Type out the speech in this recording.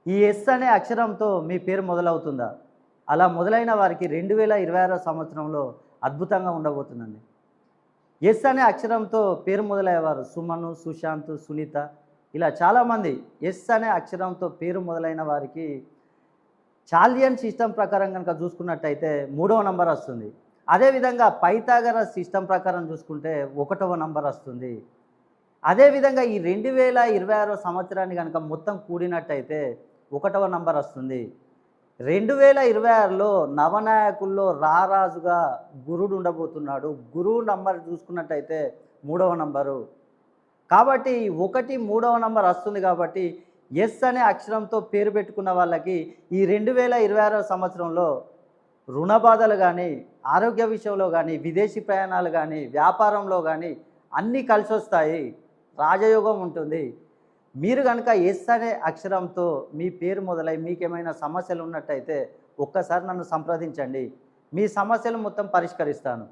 ఈ ఎస్ అనే అక్షరంతో మీ పేరు మొదలవుతుందా? అలా మొదలైన వారికి 2026 సంవత్సరంలో అద్భుతంగా ఉండబోతుందండి. ఎస్ అనే అక్షరంతో పేరు మొదలయ్యేవారు సుమను, సుశాంత్, సునీత ఇలా చాలామంది ఎస్ అనే అక్షరంతో పేరు మొదలైన వారికి చాలియన్ సిస్టమ్ ప్రకారం గనక చూసుకున్నట్టయితే మూడవ నంబర్ వస్తుంది. అదేవిధంగా పైథాగరస్ సిస్టమ్ ప్రకారం చూసుకుంటే ఒకటవ నంబర్ వస్తుంది. అదేవిధంగా ఈ 2026 సంవత్సరాన్ని గనక మొత్తం కూడినట్టయితే ఒకటవ నంబర్ వస్తుంది. 2026లో నవనాయకుల్లో రారాజుగా గురుడు ఉండబోతున్నాడు. గురువు నంబర్ చూసుకున్నట్టయితే మూడవ నంబరు. కాబట్టి 1, మూడవ నంబర్ వస్తుంది కాబట్టి ఎస్ అనే అక్షరంతో పేరు పెట్టుకున్న వాళ్ళకి ఈ 2026 సంవత్సరంలో రుణ బాధలు కానీ, ఆరోగ్య విషయంలో కానీ, విదేశీ ప్రయాణాలు కానీ, వ్యాపారంలో కానీ అన్నీ కలిసొస్తాయి. రాజయోగం ఉంటుంది. మీరు గనక ఎస్ అనే అక్షరంతో మీ పేరు మొదలై మీకేమైనా సమస్యలు ఉన్నట్టయితే ఒక్కసారి నన్ను సంప్రదించండి. మీ సమస్యలు మొత్తం పరిష్కరిస్తాను.